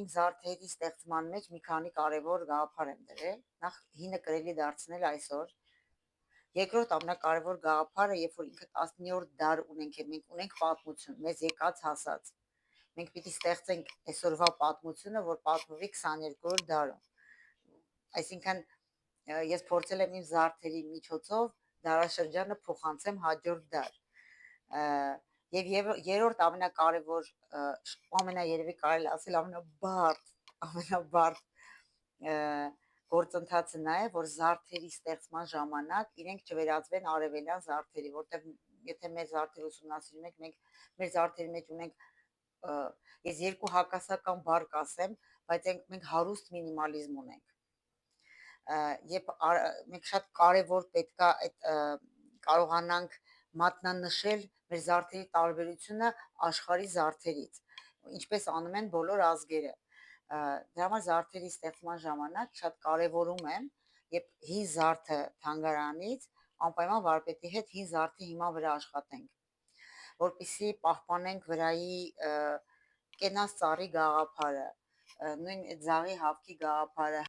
Իմ զարդերի ստեղծման մեջ մի քանի կարևոր գաղափար եմ դրել։ Նախ հինը կրելի դարձնել այսօր։ Երկրորդ ամենակարևոր գաղափարը, երբ որ ինքը 19-րդ դար ունենք եւ մենք ունենք պատմություն, մեզ եկած հասած, մենք պիտի ստեղծենք այսօրվա պատմությունը, որ պատմվի 22-րդ դարում։ Այսինքն ես փորձել եմ իմ զարդերի միջոցով դարաշրջանը փոխանցեմ հաջորդ դար։ Եվ երրորդ ամենակարևոր, ամենաերևի կարելի ասել ամենաբարդ գործընթացը նա է, որ զարդերի ստեղծման ժամանակ իրենք չվերածվեն արևելյան զարդերի, որտեղ եթե մեր զարդերը ուսումնասիրում ենք, մենք մեր զարդերի մեջ ունենք, ես երկու հակասական բառ կասեմ, բայց մենք հարուստ մինիմալիզմ ունենք։ Երբ մենք շատ կարևոր պետքա այդ կարողանանք մատնանշել մեր զարդերի տարբերությունը աշխարհի զարդերից, ինչպես անում են բոլոր ազգերը։ Դրա համար զարդերի ստեղծման ժամանակ շատ կարևորում եմ, երբ հին զարդը թանգարանից, անպայման վարպետի հետ հին զարդի հիման վրա աշխատենք, որպեսզի պահպանենք վրայի կենաց ծառի գաղափարը, նույն ձաղի հավքի գաղափարը,